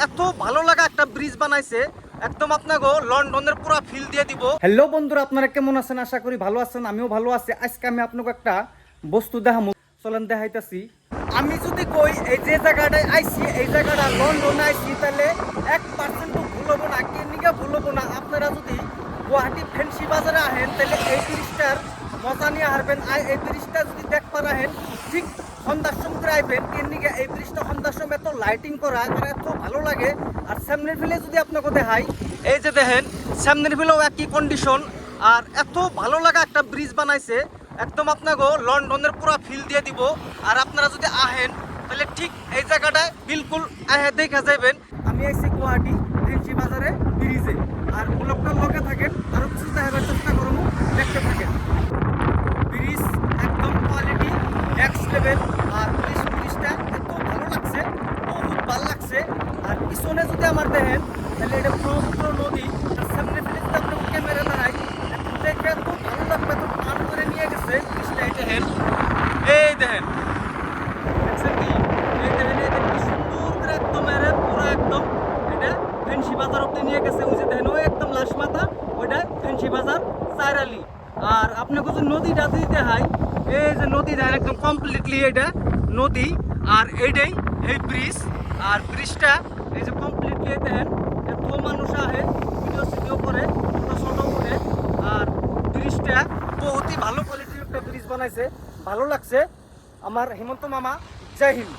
এত ভালো লাগা একটা ব্রিজ বানাইছে, একদম আপনাকে লন্ডনের পুরো ফিল দিয়ে দিব। হ্যালো বন্ধুরা, আপনারা কেমন আছেন? আশা করি ভালো আছেন, আমিও ভালো আছি। আজকে আমি আপনাকে একটা বস্তু দেখাবো, চলেন দেখাইতাছি। আমি যদি কই এই যে জায়গাটায় আইছি, এই জায়গাটা লন্ডনে আইছি, তাহলে 1% ভুল হবো না। কেনিকে ভুল হবো না? আপনারা যদি গুয়াহাটি ফেন্সি বাজারে আহেন, তাহলে এই ব্রিজটার মজা নিয়ে হারবেন। আর এই ব্রিজটা যদি দেখবার আহেন, ঠিক সন্ধ্যার সময় আইবেন। কেনিকে এই ব্রিজটা সন্ধ্যার সময় এত লাইটিং করা আর এত ভালো লাগে। আর সামনের ফিলে যদি আপনাকে দেখাই, এই যে দেখেন সামনের ফিলেও একই কন্ডিশন। আর এত ভালো লাগা একটা ব্রিজ বানাইছে, একদম আপনাকে লন্ডনের পুরো ফিল দিয়ে দিব। আর আপনারা যদি আহেন, তাহলে ঠিক এই জায়গাটায় বিলকুল দেখা যাবেন। আমি আইছি গুয়াহাটি ফেন্সি বাজারে ব্রিজে। আর ব্লগটার লগে থাকেন, আরো কিছু দেখাবার চেষ্টা করবো, দেখতে থাকেন। ব্রিজ একদম কোয়ালিটি নেক্সট লেভেল। আর ব্রিজটা এত ভালো লাগছে, বহুত ভালো লাগছে। আর পিছনে যদি আমার দেখেন, তাহলে এটা ব্রহ্মপুত্র নদী। আর সামনে ফিরে যদি আপনার ক্যামেরা দাঁড়ায়, দেখে এত ভালো লাগবে, এত টান করে নিয়ে গেছে ব্রিজটা। এই দেখেন, এই দেখেন, দেখছেন কি? এই দেখেন, এই দেখেন কি সুন্দর করে একদম পুরো একদম এটা ফেন্সি বাজার অব্দি নিয়ে গেছে। ওই যে দেখেন, ওই একদম লাশ মাথা, ওইটা ফেন্সি বাজার চাইরালি। আর আপনাকে যদি নদীটা দিতে হয়, এই যে নদী দেখেন একদম কমপ্লিটলি এটা নদী। আর এইটাই এই ব্রিজ। আর ব্রিজটা এই যে কমপ্লিটলি দেখেন, এত মানুষ আহে ভিডিও করে, ছোট করে। আর ব্রিজটা বহুতই ভালো কোয়ালিটির একটা ব্রিজ বানাইছে, ভালো লাগছে। আমার হেমন্ত মামা, জয় হিন্দ।